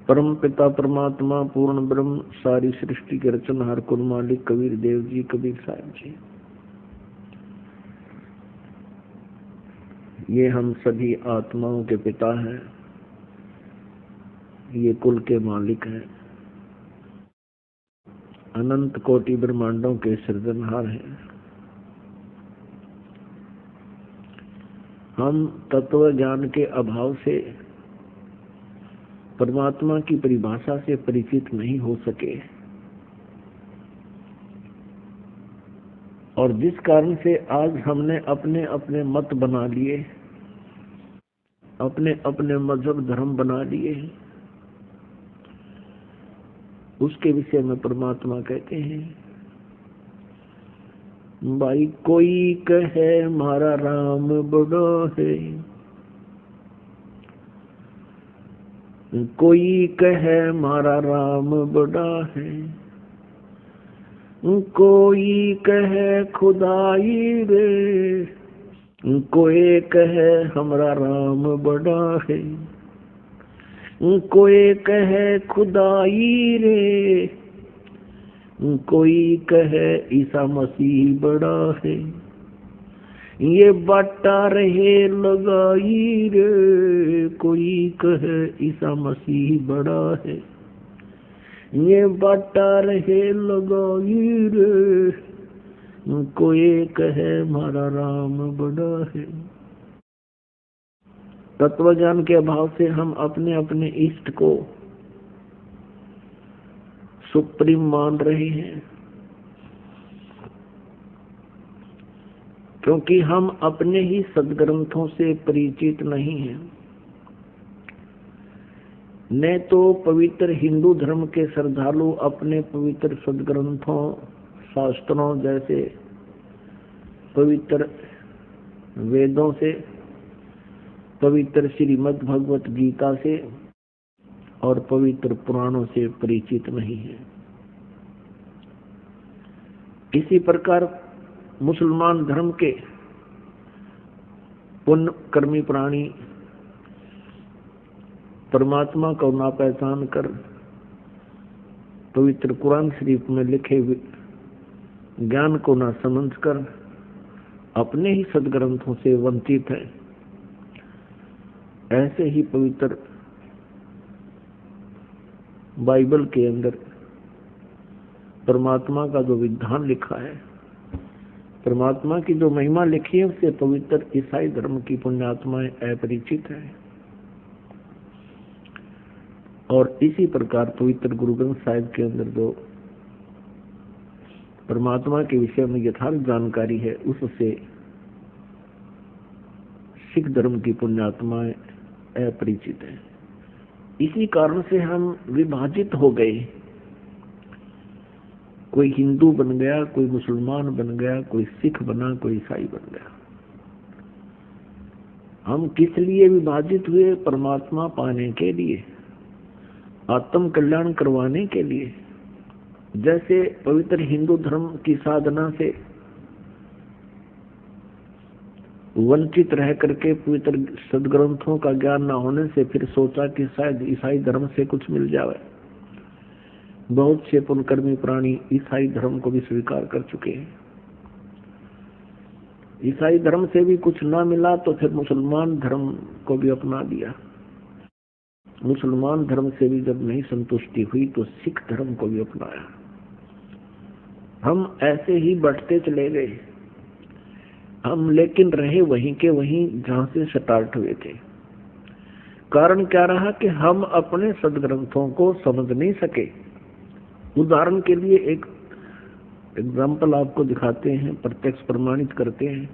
परम पिता परमात्मा पूर्ण ब्रह्म सारी सृष्टि के रचनहार कुल मालिक कबीर देव जी, कबीर साहब जी, ये हम सभी आत्माओं के पिता हैं, ये कुल के मालिक हैं, अनंत कोटि ब्रह्मांडों के सृजनहार हैं। हम तत्व ज्ञान के अभाव से परमात्मा की परिभाषा से परिचित नहीं हो सके, और जिस कारण से आज हमने अपने अपने मत बना लिए, अपने अपने मजहब धर्म बना लिए, उसके विषय में परमात्मा कहते हैं, भाई कोई कहे हमारा राम बड़ा है, कोई कहे हमारा राम बड़ा है, कोई कहे खुदाई रे, कोई कहे हमारा राम बड़ा है, कोई कहे खुदाई रे, कोई कहे ईसा मसीह बड़ा है, ये बाटा रहे लगाई रे, कोई कहे ईसा मसीह बड़ा है, ये बाटा रहे लगाई रे, कोई कहे हमारा राम बड़ा है। तत्व ज्ञान के अभाव से हम अपने अपने इष्ट को सुप्रीम मान रहे हैं, क्योंकि हम अपने ही सदग्रंथों से परिचित नहीं हैं। न तो पवित्र हिंदू धर्म के श्रद्धालु अपने पवित्र सदग्रंथों शास्त्रों जैसे पवित्र वेदों से, पवित्र श्रीमद् भगवत गीता से और पवित्र पुराणों से परिचित नहीं है। इसी प्रकार मुसलमान धर्म के पुण्य कर्मी प्राणी परमात्मा को ना पहचान कर पवित्र कुरान शरीफ में लिखे हुए ज्ञान को ना समझ कर अपने ही सदग्रंथों से वंचित है। ऐसे ही पवित्र बाइबल के अंदर परमात्मा का जो विधान लिखा है, परमात्मा की जो महिमा लिखी है, उससे पवित्र ईसाई धर्म की पुण्यात्माएं अपरिचित है। और इसी प्रकार पवित्र गुरु ग्रंथ साहिब के अंदर जो परमात्मा के विषय में यथार्थ जानकारी है, उससे सिख धर्म की पुण्यात्माएं अपरिचित है। इसी कारण से हम विभाजित हो गए। कोई हिंदू बन गया, कोई मुसलमान बन गया, कोई सिख बना, कोई ईसाई बन गया। हम किस लिए विभाजित हुए? परमात्मा पाने के लिए, आत्म कल्याण करवाने के लिए। जैसे पवित्र हिंदू धर्म की साधना से वंचित रह करके पवित्र सदग्रंथों का ज्ञान न होने से फिर सोचा कि शायद ईसाई धर्म से कुछ मिल जाए। बहुत से पुण्यकर्मी प्राणी ईसाई धर्म को भी स्वीकार कर चुके हैं। ईसाई धर्म से भी कुछ ना मिला तो फिर मुसलमान धर्म को भी अपना लिया। मुसलमान धर्म से भी जब नहीं संतुष्टि हुई तो सिख धर्म को भी अपनाया। हम ऐसे ही बढ़ते चले गए। हम लेकिन रहे वहीं के वहीं जहां से स्टार्ट हुए थे। कारण क्या रहा कि हम अपने सदग्रंथों को समझ नहीं सके। उदाहरण के लिए एक एग्जाम्पल आपको दिखाते हैं, प्रत्यक्ष प्रमाणित करते हैं।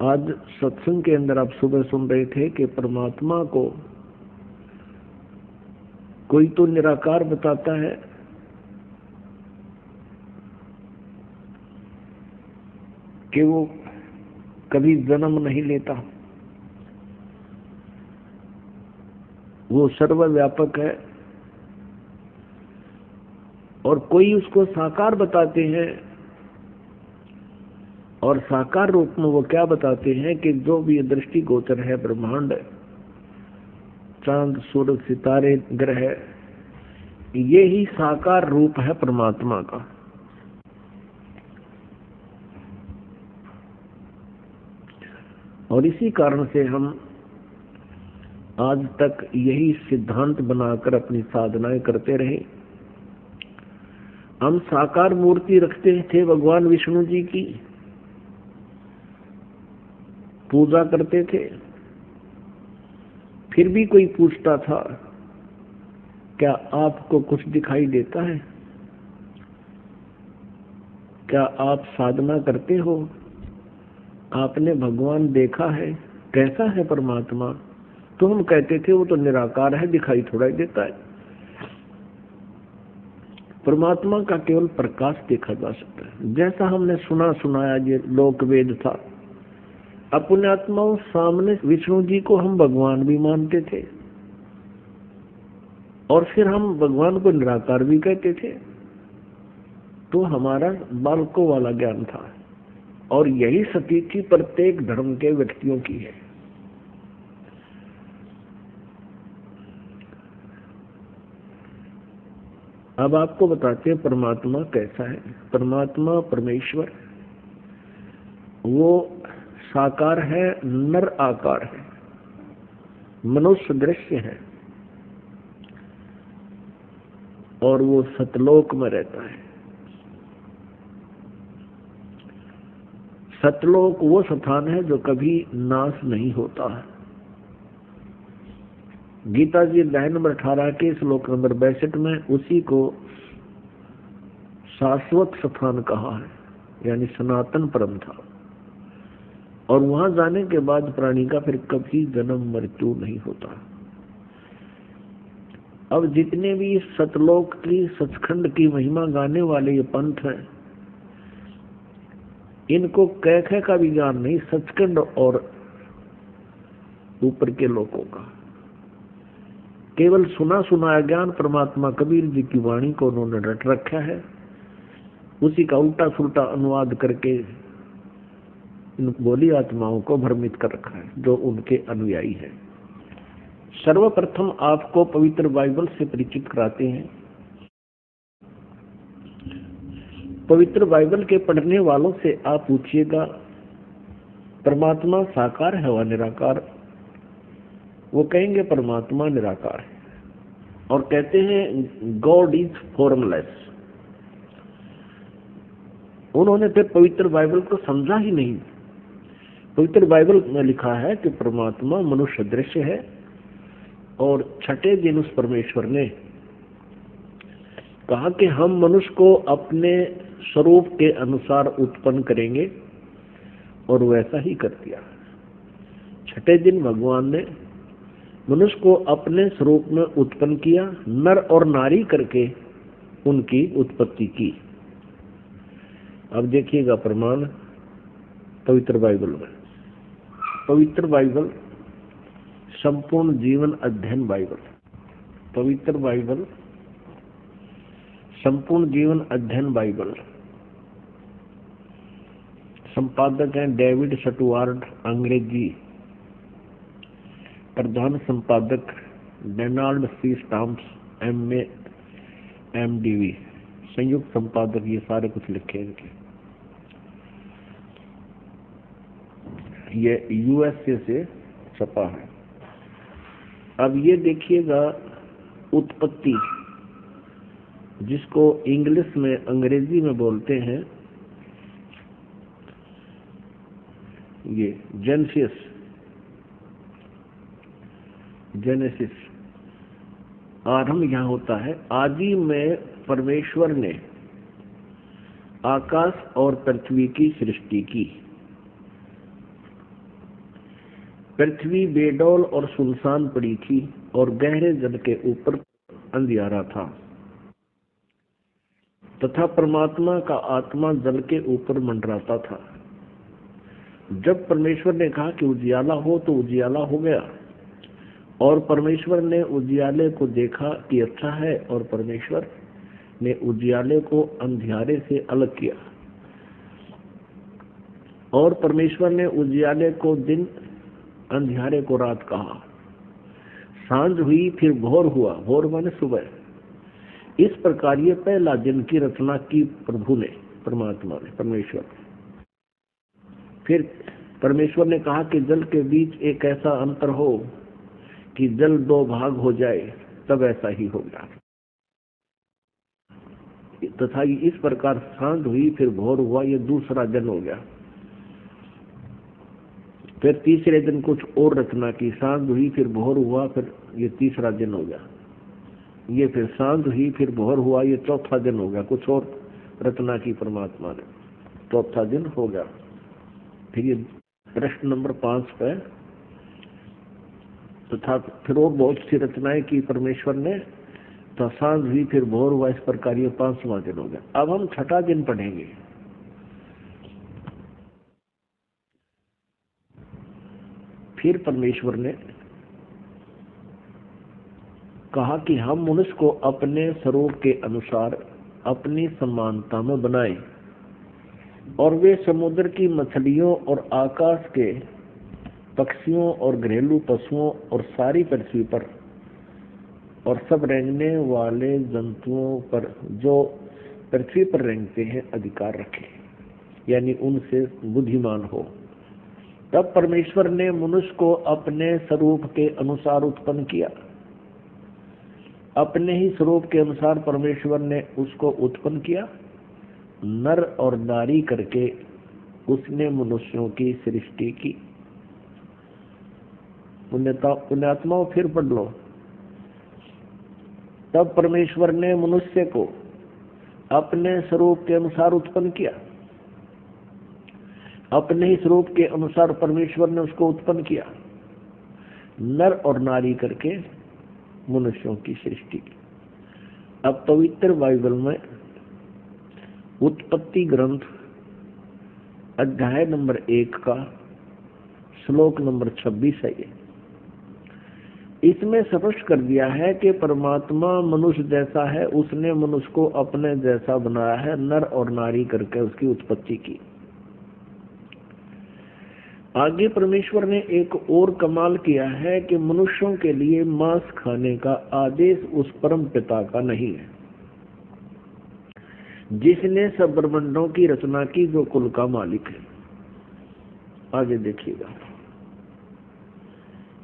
आज सत्संग के अंदर आप सुबह सुन रहे थे कि परमात्मा को कोई तो निराकार बताता है, कि वो कभी जन्म नहीं लेता, वो सर्वव्यापक है। और कोई उसको साकार बताते हैं, और साकार रूप में वो क्या बताते हैं कि जो भी दृष्टि गोचर है ब्रह्मांड, चांद सूरज सितारे ग्रह, ये ही साकार रूप है परमात्मा का। और इसी कारण से हम आज तक यही सिद्धांत बनाकर अपनी साधनाएं करते रहे। हम साकार मूर्ति रखते थे भगवान विष्णु जी की, पूजा करते थे। फिर भी कोई पूछता था, क्या आपको कुछ दिखाई देता है? क्या आप साधना करते हो? आपने भगवान देखा है? कैसा है परमात्मा? तो हम कहते थे वो तो निराकार है, दिखाई थोड़ा ही देता है। परमात्मा का केवल प्रकाश देखा जा सकता है। जैसा हमने सुना सुनाया ये लोक वेद था, अपने आत्माओं सामने विष्णु जी को हम भगवान भी मानते थे और फिर हम भगवान को निराकार भी कहते थे। तो हमारा बालकों वाला ज्ञान था और यही स्थिति प्रत्येक धर्म के व्यक्तियों की है। अब आपको बताते हैं परमात्मा कैसा है। परमात्मा परमेश्वर वो साकार है, नर आकार है, मनुष्य दृश्य है और वो सतलोक में रहता है। सतलोक वो स्थान है जो कभी नाश नहीं होता है। गीता जी अध्याय नंबर 18 के श्लोक नंबर 62 में उसी को शाश्वत स्थान कहा है, यानी सनातन परम था। और वहां जाने के बाद प्राणी का फिर कभी जन्म मृत्यु नहीं होता। अब जितने भी सतलोक की सचखंड की महिमा गाने वाले ये पंथ हैं, इनको कह का भी ज्ञान नहीं, सचखंड और ऊपर के लोगों का केवल सुना सुनाया ज्ञान परमात्मा कबीर जी की वाणी को उन्होंने रट रखा है। उसी का उल्टा सुल्टा अनुवाद करके इन बोली आत्माओं को भ्रमित कर रखा है जो उनके अनुयायी है। सर्वप्रथम आपको पवित्र बाइबल से परिचित कराते हैं। पवित्र बाइबल के पढ़ने वालों से आप पूछिएगा परमात्मा साकार है व निराकार? वो कहेंगे परमात्मा निराकार है और कहते हैं गॉड इज फॉर्मलेस। उन्होंने फिर पवित्र बाइबल को समझा ही नहीं। पवित्र बाइबल में लिखा है कि परमात्मा मनुष्य दृश्य है और छठे दिन उस परमेश्वर ने कहा कि हम मनुष्य को अपने स्वरूप के अनुसार उत्पन्न करेंगे और वैसा ही कर दिया। छठे दिन भगवान ने मनुष्य को अपने स्वरूप में उत्पन्न किया, नर और नारी करके उनकी उत्पत्ति की। अब देखिएगा प्रमाण पवित्र बाइबल में। पवित्र बाइबल संपूर्ण जीवन अध्ययन बाइबल, पवित्र बाइबल संपूर्ण जीवन अध्ययन बाइबल। संपादक हैं डेविड स्टुअर्ट, अंग्रेजी। प्रधान संपादक Donald C Stamps, MA MDV। संयुक्त संपादक ये सारे कुछ लिखे इनके। ये USA से छपा है। अब ये देखिएगा उत्पत्ति, जिसको इंग्लिश में अंग्रेजी में बोलते हैं ये जेनेसिस। आरंभ यहाँ होता है। आदि में परमेश्वर ने आकाश और पृथ्वी की सृष्टि की। पृथ्वी बेडौल और सुनसान पड़ी थी और गहरे जल के ऊपर अंधियारा था तथा परमात्मा का आत्मा जल के ऊपर मंडराता था। जब परमेश्वर ने कहा कि उजियाला हो तो उजियाला हो गया और परमेश्वर ने उजियाले को देखा कि अच्छा है और परमेश्वर ने उजियाले को अंधियारे से अलग किया और परमेश्वर ने उजियाले को दिन, अंधियारे को रात कहा। सांझ हुई फिर भोर हुआ, भोर माने सुबह। इस प्रकार ये पहला दिन की रचना की प्रभु ने, परमात्मा ने, परमेश्वर ने। फिर परमेश्वर ने कहा कि जल के बीच एक ऐसा अंतर हो कि जल दो भाग हो जाए, तब ऐसा ही हो गया। तथा इस प्रकार सांझ हुई फिर भोर हुआ, ये दूसरा दिन हो गया। फिर तीसरे दिन कुछ और रचना की, सांझ हुई फिर भोर हुआ, फिर ये तीसरा दिन हो गया। ये फिर सांझ हुई फिर भोर हुआ, ये चौथा दिन हो गया। कुछ और रचना की परमात्मा ने, चौथा दिन हो गया। फिर ये प्रश्न नंबर 5 पे, तथा फिर और बहुत सी रचनाएं की परमेश्वर ने, तो सांझ हुई फिर भोर हुआ, इस प्रकार ये 5वां दिन हो गया। अब हम छठा दिन पढ़ेंगे। फिर परमेश्वर ने कहा कि हम मनुष्य को अपने स्वरूप के अनुसार अपनी समानता में बनाएं, और वे समुद्र की मछलियों और आकाश के पक्षियों और घरेलू पशुओं और सारी पृथ्वी पर और सब रेंगने वाले जंतुओं पर जो पृथ्वी पर रेंगते हैं अधिकार रखें, यानी उनसे बुद्धिमान हो। तब परमेश्वर ने मनुष्य को अपने स्वरूप के अनुसार उत्पन्न किया। अपने ही स्वरूप के अनुसार परमेश्वर ने उसको उत्पन्न किया, नर और नारी करके उसने मनुष्यों की सृष्टि की। पुण्यात्माओं फिर पढ़ लो। तब परमेश्वर ने मनुष्य को अपने स्वरूप के अनुसार उत्पन्न किया। अपने ही स्वरूप के अनुसार परमेश्वर ने उसको उत्पन्न किया, नर और नारी करके मनुष्यों की सृष्टि की। अब पवित्र बाइबल में उत्पत्ति ग्रंथ अध्याय नंबर 1 का श्लोक नंबर 26 है। ये इसमें स्पष्ट कर दिया है कि परमात्मा मनुष्य जैसा है, उसने मनुष्य को अपने जैसा बनाया है, नर और नारी करके उसकी उत्पत्ति की। आगे परमेश्वर ने एक और कमाल किया है कि मनुष्यों के लिए मांस खाने का आदेश उस परम पिता का नहीं है जिसने सब ब्रह्मांडों की रचना की, जो कुल का मालिक है। आगे देखिएगा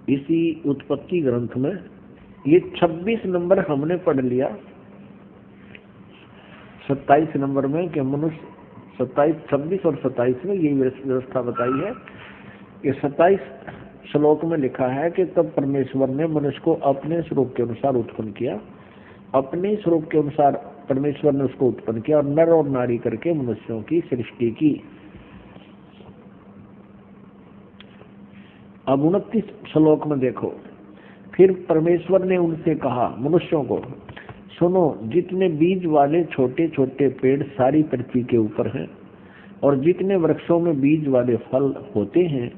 इसी उत्पत्ति ग्रंथ में ये 26 नंबर हमने पढ़ लिया। 27 नंबर में कि मनुष्य 27, 26 और 27 में ये व्यवस्था बताई है। ये 27 श्लोक में लिखा है कि तब परमेश्वर ने मनुष्य को अपने स्वरूप के अनुसार उत्पन्न किया। अपने स्वरूप के अनुसार परमेश्वर ने उसको उत्पन्न किया और नर और नारी करके मनुष्यों की सृष्टि की। अब 29 श्लोक में देखो, फिर परमेश्वर ने उनसे कहा, मनुष्यों को, सुनो, जितने बीज वाले छोटे छोटे पेड़ सारी पृथ्वी के ऊपर हैं और जितने वृक्षों में बीज वाले फल होते हैं,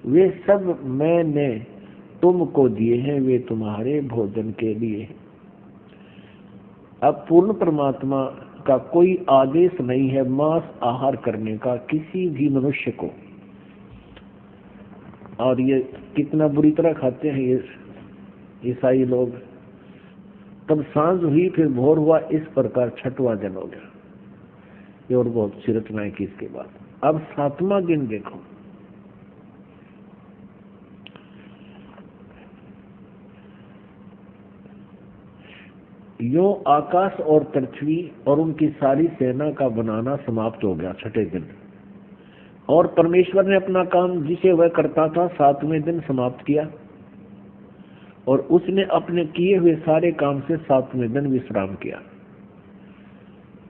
वे सब मैंने तुमको दिए हैं, वे तुम्हारे भोजन के लिए। अब पूर्ण परमात्मा का कोई आदेश नहीं है मांस आहार करने का किसी भी मनुष्य को। और ये कितना बुरी तरह खाते हैं ये ईसाई लोग। तब सांझ हुई फिर भोर हुआ, इस प्रकार 6वां दिन हो गया। ये और बहुत सी रचनाएं की इसके बाद। अब 7वां दिन देखो। यो आकाश और पृथ्वी और उनकी सारी सेना का बनाना समाप्त हो गया 6ठे दिन। और परमेश्वर ने अपना काम जिसे वह करता था 7वें दिन समाप्त किया, और उसने अपने किए हुए सारे काम से 7वें दिन विश्राम किया।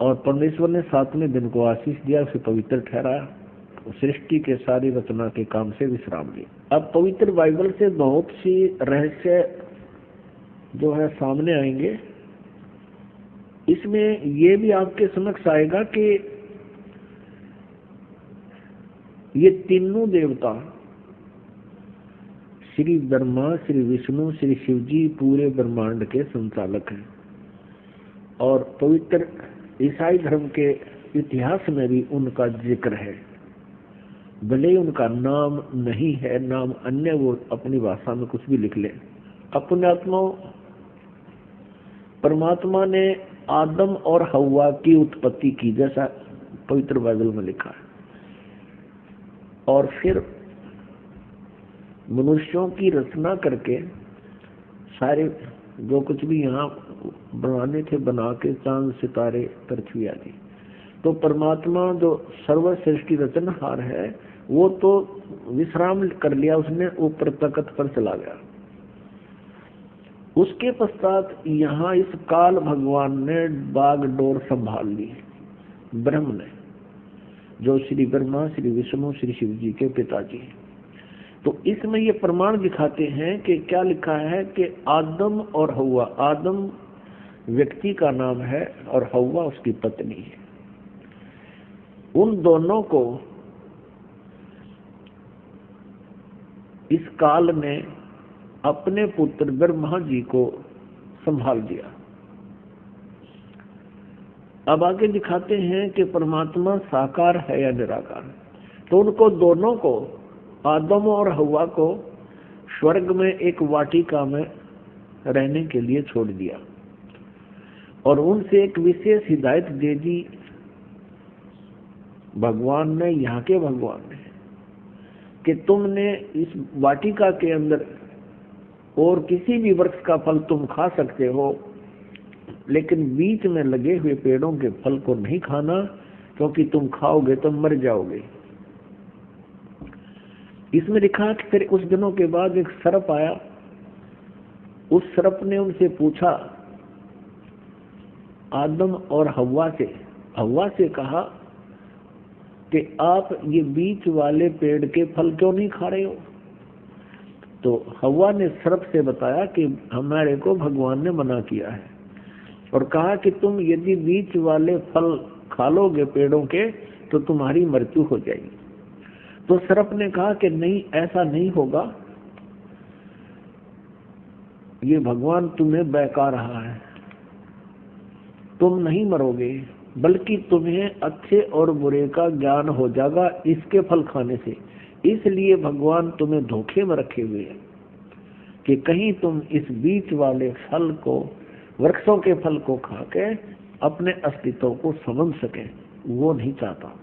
और परमेश्वर ने 7वें दिन को आशीष दिया, उसे पवित्र ठहराया, सृष्टि के सारी रचना के काम से विश्राम लिया। अब पवित्र बाइबल से बहुत सी रहस्य जो है सामने आएंगे। इसमें ये भी आपके समक्ष आएगा कि ये तीनों देवता, श्री ब्रह्मा, श्री विष्णु, श्री शिव जी, पूरे ब्रह्मांड के संचालक हैं। और पवित्र ईसाई धर्म के इतिहास में भी उनका जिक्र है। भले उनका नाम नहीं है, नाम अन्य वो अपनी भाषा में कुछ भी लिख ले, अपने आत्मा परमात्मा ने आदम और हव्वा की उत्पत्ति की, जैसा पवित्र बाइबल में लिखा है, और फिर मनुष्यों की रचना करके सारे जो कुछ भी यहाँ बनाने थे बना के, चांद सितारे पृथ्वी आदि। तो परमात्मा जो सर्वश्रेष्ठ रचनहार है वो तो विश्राम कर लिया, उसने ऊपर तख्त पर चला गया। उसके पश्चात यहाँ इस काल भगवान ने बागडोर संभाल ली, ब्रह्म ने, जो श्री ब्रह्मा, श्री विष्णु, श्री शिव जी के पिताजी हैं। तो इसमें ये प्रमाण दिखाते हैं कि क्या लिखा है कि आदम और हव्वा, आदम व्यक्ति का नाम है और हव्वा उसकी पत्नी है, उन दोनों को इस काल ने अपने पुत्र ब्रह्मा जी को संभाल दिया। अब आगे दिखाते हैं कि परमात्मा साकार है या निराकार। तो उनको दोनों को, आदम और हव्वा को, स्वर्ग में एक वाटिका में रहने के लिए छोड़ दिया और उनसे एक विशेष हिदायत दे दी भगवान ने, यहाँ के भगवान ने, कि तुमने इस वाटिका के अंदर और किसी भी वृक्ष का फल तुम खा सकते हो, लेकिन बीच में लगे हुए पेड़ों के फल को नहीं खाना, क्योंकि तुम खाओगे तो मर जाओगे। इसमें लिखा कि फिर कुछ दिनों के बाद एक सर्प आया। उस सर्प ने उनसे पूछा, आदम और हव्वा से कहा कि आप ये बीच वाले पेड़ के फल क्यों नहीं खा रहे हो? तो हव्वा ने सर्प से बताया कि हमारे को भगवान ने मना किया है और कहा कि तुम यदि बीच वाले फल खा लोगे पेड़ों के तो तुम्हारी मृत्यु हो जाएगी। तो सर्प ने कहा कि नहीं, ऐसा नहीं होगा, ये भगवान तुम्हें बहका रहा है, तुम नहीं मरोगे, बल्कि तुम्हें अच्छे और बुरे का ज्ञान हो जाएगा इसके फल खाने से। इसलिए भगवान तुम्हें धोखे में रखे हुए हैं कि कहीं तुम इस बीच वाले फल को, वृक्षों के फल को खा के अपने अस्तित्व को समझ सके, वो नहीं चाहता।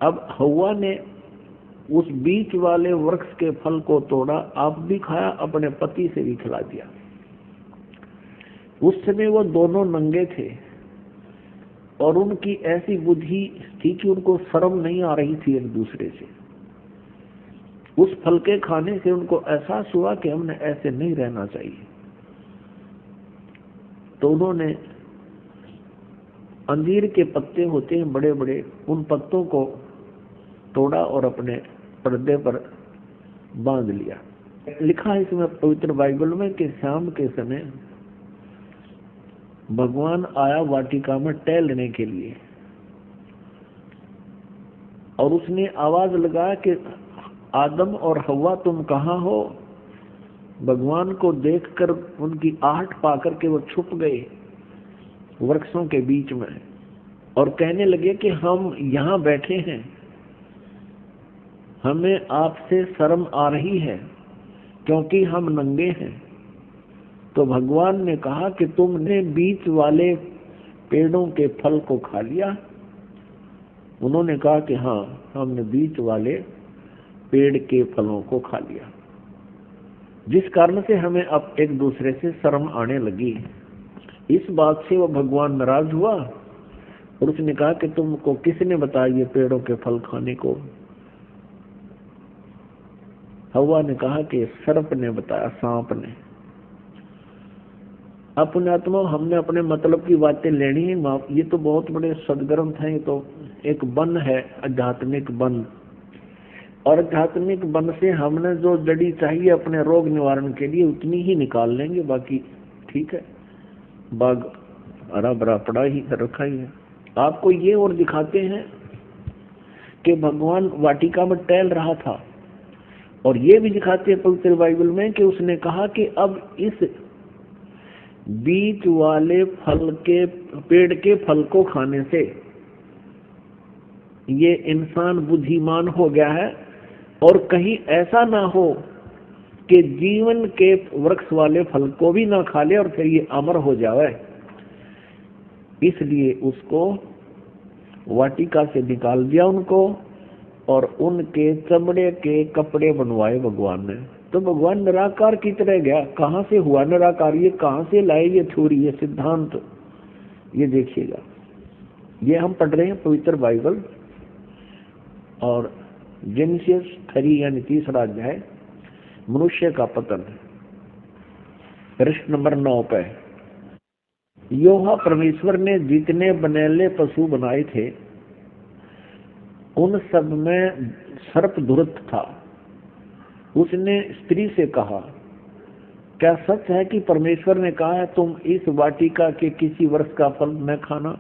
अब हव्वा ने उस बीच वाले वृक्ष के फल को तोड़ा, आप भी खाया, अपने पति से भी खिला दिया। उस समय वो दोनों नंगे थे और उनकी ऐसी बुद्धि थी कि उनको शर्म नहीं आ रही थी एक दूसरे से। उस फल के खाने से उनको एहसास हुआ कि हमने ऐसे नहीं रहना चाहिए। तो उन्होंने अंजीर के पत्ते होते हैं बड़े बड़े, उन पत्तों को तोड़ा और अपने पर्दे पर बांध लिया। लिखा है इसमें पवित्र बाइबल में कि शाम के समय भगवान आया वाटिका में टहलने के लिए और उसने आवाज लगाया कि आदम और हव्वा तुम कहाँ हो? भगवान को देखकर उनकी आहट पाकर के वो छुप गए वृक्षों के बीच में और कहने लगे कि हम यहाँ बैठे हैं, हमें आपसे शर्म आ रही है क्योंकि हम नंगे हैं। तो भगवान ने कहा कि तुमने बीच वाले पेड़ों के फल को खा लिया? उन्होंने कहा कि हाँ, हमने बीच वाले पेड़ के फलों को खा लिया, जिस कारण से हमें अब एक दूसरे से शर्म आने लगी। इस बात से वो भगवान नाराज हुआ और उसने कहा कि तुमको किसने बताया ये पेड़ों के फल खाने को? हव्वा ने कहा कि सर्प ने बताया, सांप ने। अपने आत्मा हमने अपने मतलब की बातें लेनी है। ये तो बहुत बड़े सदग्रंथ हैं, ये तो एक वन है, आध्यात्मिक वन, और आध्यात्मिक वन से हमने जो जड़ी चाहिए अपने रोग निवारण के लिए उतनी ही निकाल लेंगे, बाकी ठीक है, बाग हरा भरा पड़ा ही रखा ही है। आपको ये और दिखाते हैं कि भगवान वाटिका में टहल रहा था और ये भी दिखाते हैं पवित्र बाइबल में कि उसने कहा कि अब इस बीच वाले फल के पेड़ के फल को खाने से ये इंसान बुद्धिमान हो गया है और कहीं ऐसा ना हो कि जीवन के वृक्ष वाले फल को भी ना खा ले और फिर ये अमर हो जाए। इसलिए उसको वाटिका से निकाल दिया उनको, और उनके चमड़े के कपड़े बनवाए भगवान ने। तो भगवान निराकार की तरह गया। कहां से हुआ निराकार, ये कहां से लाए ये थ्योरी, ये सिद्धांत, ये देखिएगा। ये हम पढ़ रहे हैं पवित्र बाइबल, और जेनेसिस 3 यानी 3रा अध्याय, मनुष्य का पतन, पृष्ठ नंबर 9 पे। यहोवा परमेश्वर ने जितने बनेले पशु बनाए थे उन सब में सर्प दुष्ट था। उसने स्त्री से कहा, क्या सच है कि परमेश्वर ने कहा है तुम इस वाटिका के किसी वृक्ष का फल न खाना?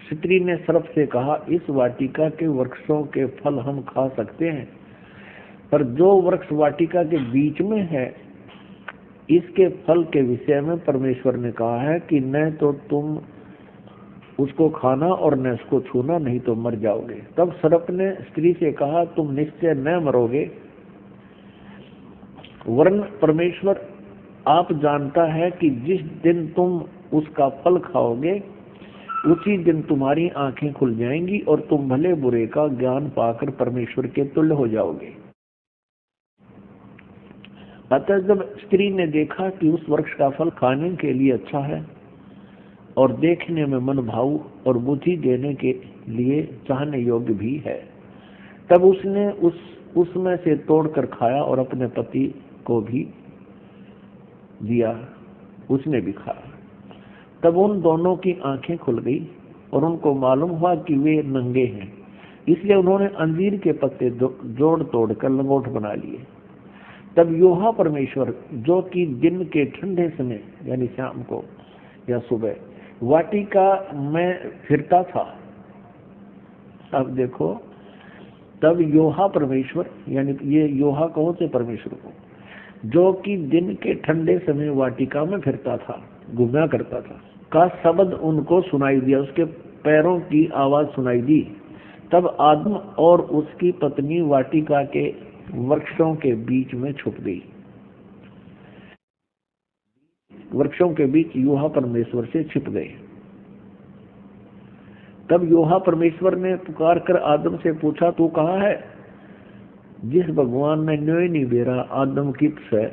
स्त्री ने सर्प से कहा, इस वाटिका के वृक्षों के फल हम खा सकते हैं, पर जो वृक्ष वाटिका के बीच में है इसके फल के विषय में परमेश्वर ने कहा है कि न तो तुम उसको खाना और न उसको छूना, नहीं तो मर जाओगे। तब सर्प ने स्त्री से कहा, तुम निश्चय न मरोगे, वरन परमेश्वर आप जानता है कि जिस दिन तुम उसका फल खाओगे उसी दिन तुम्हारी आंखें खुल जाएंगी और तुम भले बुरे का ज्ञान पाकर परमेश्वर के तुल्य हो जाओगे। अतः जब स्त्री ने देखा कि उस वृक्ष का फल खाने के लिए अच्छा है और देखने में मन भाऊ और बुद्धि देने के लिए चाहने योग्य भी है, तब उसने उसमें से तोड़कर खाया और अपने पति को भी दिया, उसने भी खाया। तब उन दोनों की आंखें खुल गई और उनको मालूम हुआ कि वे नंगे हैं, इसलिए उन्होंने अंजीर के पत्ते जोड़ तोड़कर लंगोट बना लिए। तब यहोवा परमेश्वर, जो कि दिन के ठंडे समय यानी शाम को या सुबह वाटिका में फिरता था, अब देखो, तब यहोवा परमेश्वर, यानी ये यहोवा कौन से परमेश्वर को, जो कि दिन के ठंडे समय वाटिका में फिरता था, घूमा करता था, का शब्द उनको सुनाई दिया, उसके पैरों की आवाज सुनाई दी। तब आदम और उसकी पत्नी वाटिका के वृक्षों के बीच में छुप गई। वृक्षों के बीच यहोवा परमेश्वर से छिप गए। तब यहोवा परमेश्वर ने पुकार कर आदम से पूछा, तू कहाँ है? जिस भगवान ने न्योय नहीं बेरा आदम कित से,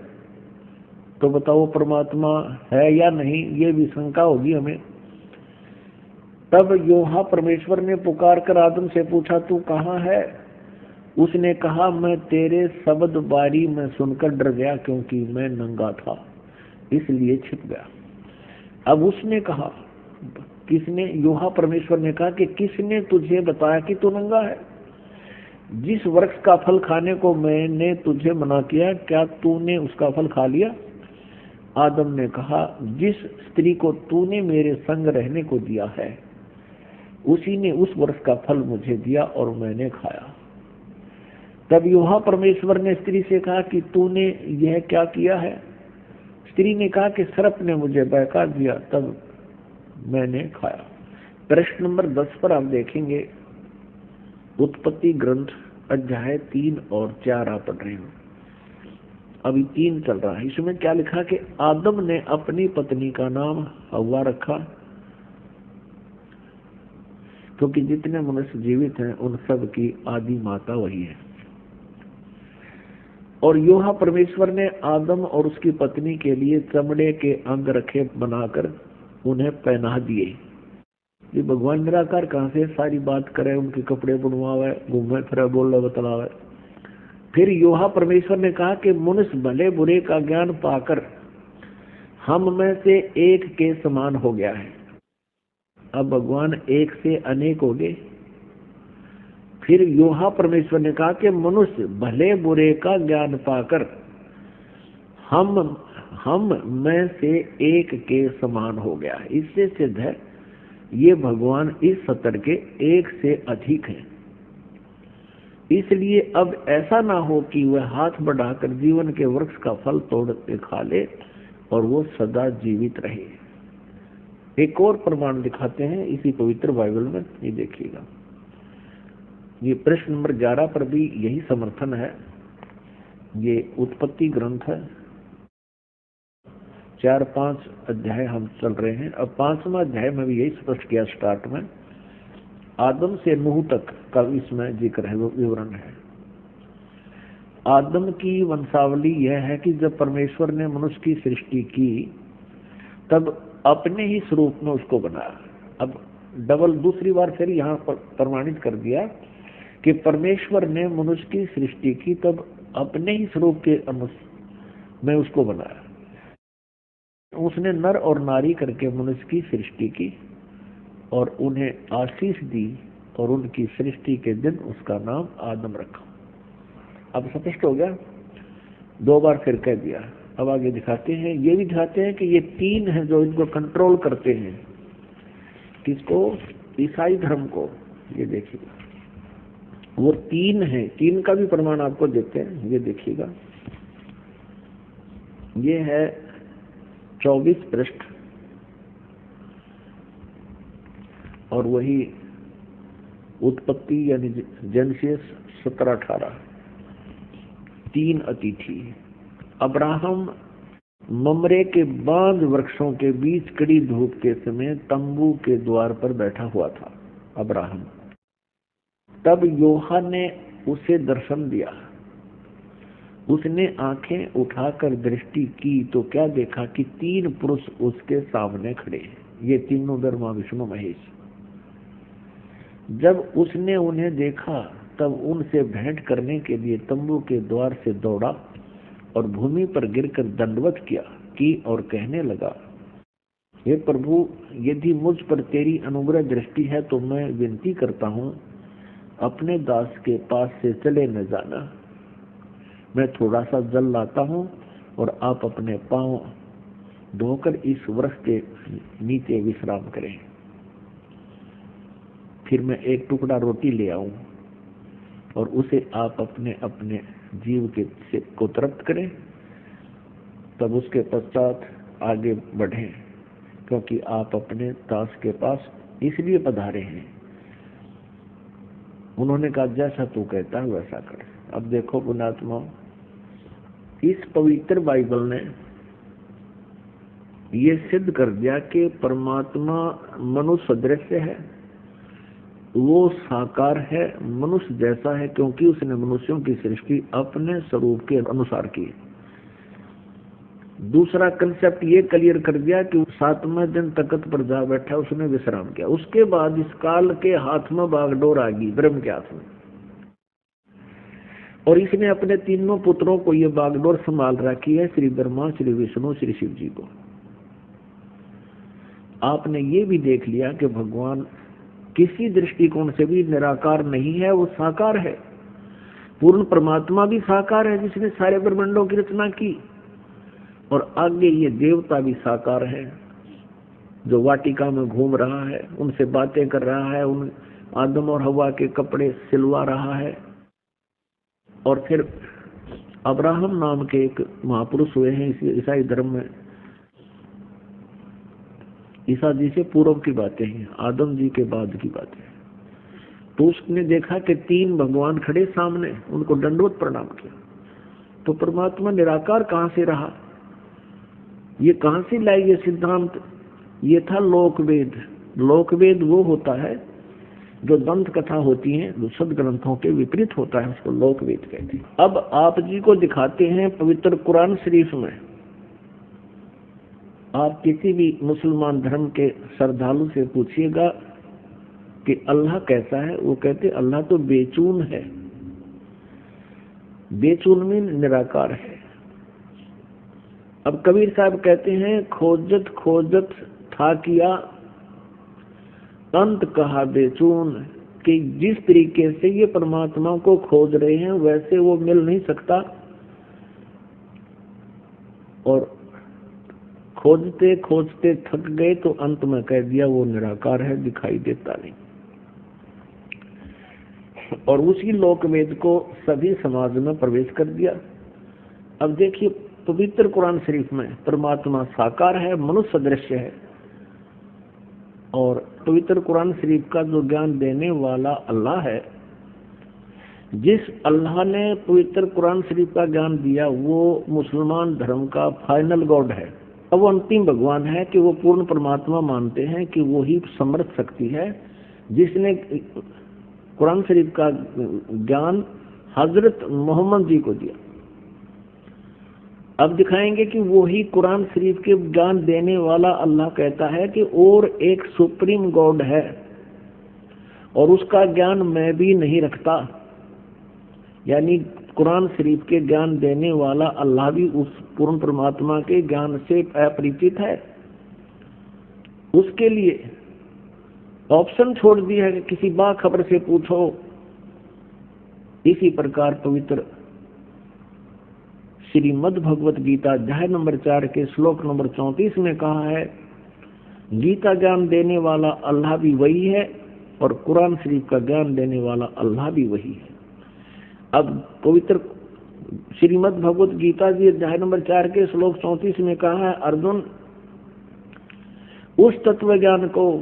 तो बताओ परमात्मा है या नहीं, ये भी शंका होगी हमें। तब यहोवा परमेश्वर ने पुकार कर आदम से पूछा, तू कहाँ है? उसने कहा, मैं तेरे शब्द बारी में सुनकर डर गया, क्योंकि मैं नंगा था इसलिए छिप गया। अब उसने कहा, किसने? यहोवा परमेश्वर ने कहा कि किसने तुझे बताया कि तू नंगा है? जिस वृक्ष का फल खाने को मैंने तुझे मना किया, क्या तूने उसका फल खा लिया? आदम ने कहा, जिस स्त्री को तूने मेरे संग रहने को दिया है उसी ने उस वृक्ष का फल मुझे दिया और मैंने खाया। तब यहोवा परमेश्वर ने स्त्री से कहा कि तूने यह क्या किया है? स्त्री ने कहा कि सर्प ने मुझे बहका दिया, तब मैंने खाया। प्रश्न नंबर 10 पर आप देखेंगे, उत्पत्ति ग्रंथ अध्याय 3 और 4 आप पढ़ रहे हो, अभी 3 चल रहा है। इसमें क्या लिखा कि आदम ने अपनी पत्नी का नाम हव्वा रखा, क्योंकि जितने मनुष्य जीवित हैं उन सब की आदि माता वही है। और यहोवा परमेश्वर ने आदम और उसकी पत्नी के लिए चमड़े के अंग रखे बनाकर उन्हें पहना दिए। ये भगवान निराकार कहां से सारी बात करे, उनके कपड़े बनवावे, घूमे फिरे, बोले बतलावे। फिर यहोवा परमेश्वर ने कहा कि मनुष्य भले बुरे का ज्ञान पाकर हम में से एक के समान हो गया है। अब भगवान एक से अनेक हो गए। फिर यहोवा परमेश्वर ने कहा कि मनुष्य भले बुरे का ज्ञान पाकर हम में से एक के समान हो गया है। इससे सिद्ध है ये भगवान इस सतर के एक से अधिक है। इसलिए अब ऐसा ना हो कि वह हाथ बढ़ाकर जीवन के वृक्ष का फल तोड़ के खा ले और वो सदा जीवित रहे। एक और प्रमाण दिखाते हैं इसी पवित्र बाइबल में, ये देखिएगा। ये प्रश्न नंबर 11 पर भी यही समर्थन है ये उत्पत्ति ग्रंथ है। 4-5 अध्याय हम चल रहे हैं। अब 5वां अध्याय में भी यही स्पष्ट किया स्टार्ट में, आदम से नूह तक का इसमें जिक्र है, विवरण है। आदम की वंशावली यह है कि जब परमेश्वर ने मनुष्य की सृष्टि की तब अपने ही स्वरूप में उसको बनाया। अब डबल दूसरी बार फिर यहाँ पर प्रमाणित कर दिया कि परमेश्वर ने मनुष्य की सृष्टि की तब अपने ही स्वरूप के में उसको बनाया। उसने नर और नारी करके मनुष्य की सृष्टि की और उन्हें आशीष दी और उनकी सृष्टि के दिन उसका नाम आदम रखा। अब स्पष्ट हो गया, 2 बार फिर कह दिया। अब आगे दिखाते हैं, ये भी दिखाते हैं कि ये 3 हैं जो इनको कंट्रोल करते हैं। किसको? ईसाई धर्म को। ये देखिएगा, वो 3 हैं। 3 का भी प्रमाण आपको देते हैं, ये देखिएगा। ये है 24 पृष्ठ और वही उत्पत्ति यानी जेनेसिस 17-18। 3 अतिथि। अब्राहम ममरे के बांज वृक्षों के बीच कड़ी धूप के समय तंबू के द्वार पर बैठा हुआ था अब्राहम। तब योहा ने उसे दर्शन दिया। उसने आंखें उठाकर दृष्टि की तो क्या देखा कि 3 पुरुष उसके सामने खड़े हैं। ये तीनों ब्रह्मा विष्णु महेश। जब उसने उन्हें देखा तब उनसे भेंट करने के लिए तंबू के द्वार से दौड़ा और भूमि पर गिरकर दंडवत की और कहने लगा, हे प्रभु, यदि मुझ पर तेरी अनुग्रह दृष्टि है तो मैं विनती करता हूँ, अपने दास के पास से चले न जाना। मैं थोड़ा सा जल लाता हूँ और आप अपने पांव धोकर इस वृक्ष के नीचे विश्राम करें। फिर मैं एक टुकड़ा रोटी ले आऊं और उसे आप अपने अपने जीव के को तृप्त करें, तब उसके पश्चात आगे बढ़ें, क्योंकि आप अपने दास के पास इसलिए पधारे हैं। उन्होंने कहा, जैसा तू कहता है वैसा कर। अब देखो पुण्यात्मा, इस पवित्र बाइबल ने ये सिद्ध कर दिया कि परमात्मा मनुष्य सदृश है, वो साकार है, मनुष्य जैसा है, क्योंकि उसने मनुष्यों की सृष्टि अपने स्वरूप के अनुसार की। दूसरा कंसेप्ट ये क्लियर कर दिया कि 7वें दिन तख्त पर जा बैठा, उसने विश्राम किया। उसके बाद इस काल के हाथ में बागडोर आ गई, ब्रह्म के हाथ में, और इसने अपने तीनों पुत्रों को ये बागडोर संभाल रखी है, श्री ब्रह्मा, श्री विष्णु, श्री शिव जी को। आपने ये भी देख लिया कि भगवान किसी दृष्टिकोण से भी निराकार नहीं है, वो साकार है। पूर्ण परमात्मा भी साकार है जिसने सारे ब्रह्मांडों की रचना की, और आगे ये देवता भी साकार है जो वाटिका में घूम रहा है, उनसे बातें कर रहा है, उन आदम और हवा के कपड़े सिलवा रहा है। और फिर अब्राहम नाम के एक महापुरुष हुए हैं ईसाई धर्म में। ईसा जी से पूर्व की बातें हैं, आदम जी के बाद की बातें। तो उसने देखा कि 3 भगवान खड़े सामने, उनको दंडवत प्रणाम किया। तो परमात्मा निराकार कहां से रहा? ये कहां से लाई ये सिद्धांत? ये था लोकवेद। लोकवेद वो होता है जो दंत कथा होती है, जो सदग्रंथों के विपरीत होता है, उसको लोकवेद कहते हैं। अब आप जी को दिखाते हैं पवित्र कुरान शरीफ में। आप किसी भी मुसलमान धर्म के श्रद्धालु से पूछिएगा कि अल्लाह कैसा है, वो कहते अल्लाह तो बेचून है। बेचून में निराकार है। अब कबीर साहब कहते हैं, खोजत खोजत था किया अंत कहा बेचून, कि जिस तरीके से ये परमात्मा को खोज रहे हैं वैसे वो मिल नहीं सकता, और खोजते खोजते थक गए तो अंत में कह दिया वो निराकार है, दिखाई देता नहीं। और उसी लोकवेद को सभी समाज में प्रवेश कर दिया। अब देखिए पवित्र कुरान शरीफ में परमात्मा साकार है, मनुष्य सदृश है, और पवित्र कुरान शरीफ का जो ज्ञान देने वाला अल्लाह है, जिस अल्लाह ने पवित्र कुरान शरीफ का ज्ञान दिया वो मुसलमान धर्म का फाइनल गॉड है। अब वो अंतिम भगवान है कि वो पूर्ण परमात्मा मानते हैं कि वो ही समर्थ शक्ति है जिसने कुरान शरीफ का ज्ञान हजरत मोहम्मद जी को दिया। अब दिखाएंगे कि वो ही कुरान शरीफ के ज्ञान देने वाला अल्लाह कहता है कि और एक सुप्रीम गॉड है और उसका ज्ञान मैं भी नहीं रखता, यानी कुरान शरीफ के ज्ञान देने वाला अल्लाह भी उस पूर्ण परमात्मा के ज्ञान से अपरिचित है। उसके लिए ऑप्शन छोड़ दिया है कि किसी बाखबर से पूछो। इसी प्रकार पवित्र श्रीमद् भगवत गीता अध्याय नंबर 4 के श्लोक नंबर 34 में कहा है, गीता ज्ञान देने वाला अल्लाह भी वही है और कुरान शरीफ का ज्ञान देने वाला अल्लाह भी वही है। अब पवित्र श्रीमद् भगवत गीता जी अध्याय नंबर 4 के श्लोक 34 में कहा है, अर्जुन उस तत्व ज्ञान को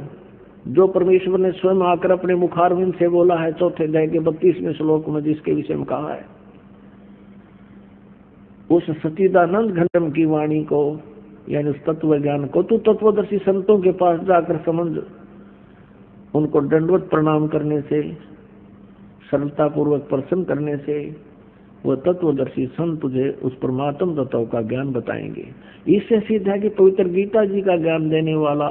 जो परमेश्वर ने स्वयं आकर अपने मुखारविंद से बोला है, चौथे अध्याय के 32वें श्लोक में जिसके विषय में कहा है, उस सच्चिदानंद घनम की वाणी को यानी उस तत्व ज्ञान को तू तत्वदर्शी संतों के पास जाकर समझ, उनको दंडवत प्रणाम करने से, सरलता पूर्वक प्रसन्न करने से वह तत्वदर्शी संत तुझे उस परमात्म तत्व का ज्ञान बताएंगे। इससे सिद्ध है कि पवित्र गीता जी का ज्ञान देने वाला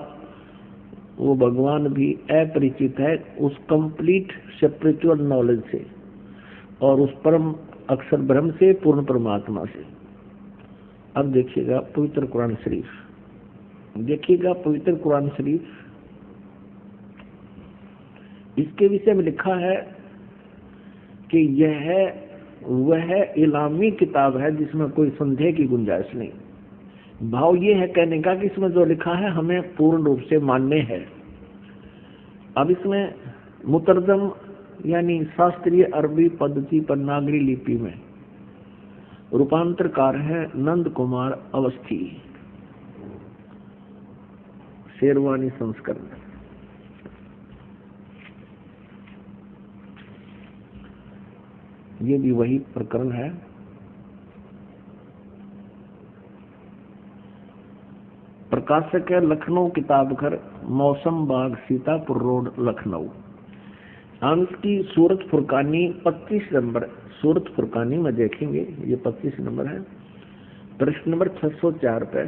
वो भगवान भी अपरिचित है उस कंप्लीट स्पिरिचुअल नॉलेज से और उस परम अक्षर ब्रह्म से, पूर्ण परमात्मा से। अब देखिएगा पवित्र कुरान शरीफ, देखिएगा पवित्र कुरान शरीफ, इसके विषय में लिखा है कि यह वह इलामी किताब है जिसमें कोई संदेह की गुंजाइश नहीं। भाव ये है कहने का कि इसमें जो लिखा है हमें पूर्ण रूप से मान्य है। अब इसमें मुतरजम यानी शास्त्रीय अरबी पद्धति पर नागरी लिपि में रूपांतरकार है नंद कुमार अवस्थी, शेरवानी संस्करण। ये भी वही प्रकरण है। प्रकाशक है लखनऊ किताब घर, मौसम बाग, सीतापुर रोड, लखनऊ। अंश की सूरत फुरकानी 25 नंबर, सूरत फुरकानी में देखेंगे ये 25 नंबर है, प्रश्न नंबर 604 पे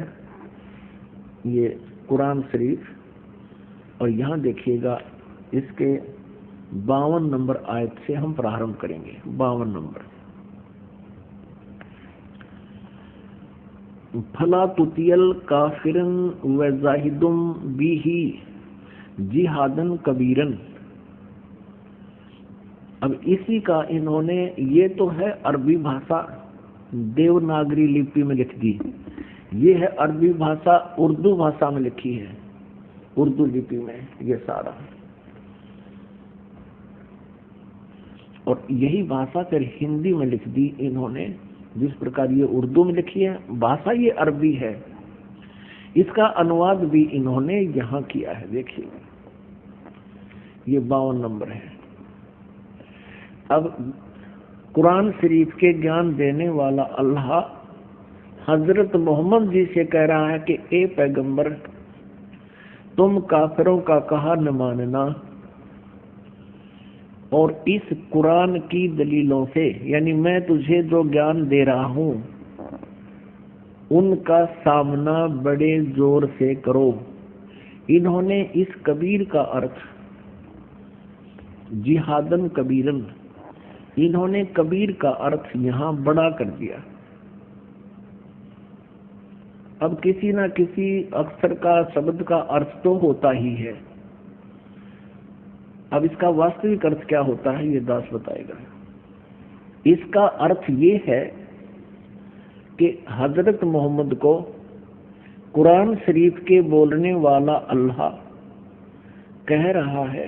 ये कुरान शरीफ। और यहाँ देखिएगा इसके 52 नंबर आयत से हम प्रारंभ करेंगे। 52 नंबर, फला तुतियल काफिरन व जाहिदुम बिही जिहादन कबीरन। अब इसी का इन्होंने, ये तो है अरबी भाषा देवनागरी लिपि में लिख दी, ये है अरबी भाषा उर्दू भाषा में लिखी है, उर्दू लिपि में ये सारा। और यही भाषा फिर हिंदी में लिख दी इन्होंने, जिस प्रकार ये उर्दू में लिखी है। भाषा ये अरबी है, इसका अनुवाद भी इन्होंने यहाँ किया है। देखिए ये 52 नंबर है। अब कुरान शरीफ के ज्ञान देने वाला अल्लाह हजरत मोहम्मद जी से कह रहा है कि ए पैगंबर, तुम काफिरों का कहा न मानना और इस कुरान की दलीलों से, यानी मैं तुझे जो ज्ञान दे रहा हूं उनका सामना बड़े जोर से करो। इन्होंने इस कबीर का अर्थ जिहादन कबीरन, इन्होंने कबीर का अर्थ यहां बड़ा कर दिया। अब किसी ना किसी अक्षर का, शब्द का अर्थ तो होता ही है। अब इसका वास्तविक अर्थ क्या होता है ये दास बताएगा। इसका अर्थ ये है कि हजरत मोहम्मद को कुरान शरीफ के बोलने वाला अल्लाह कह रहा है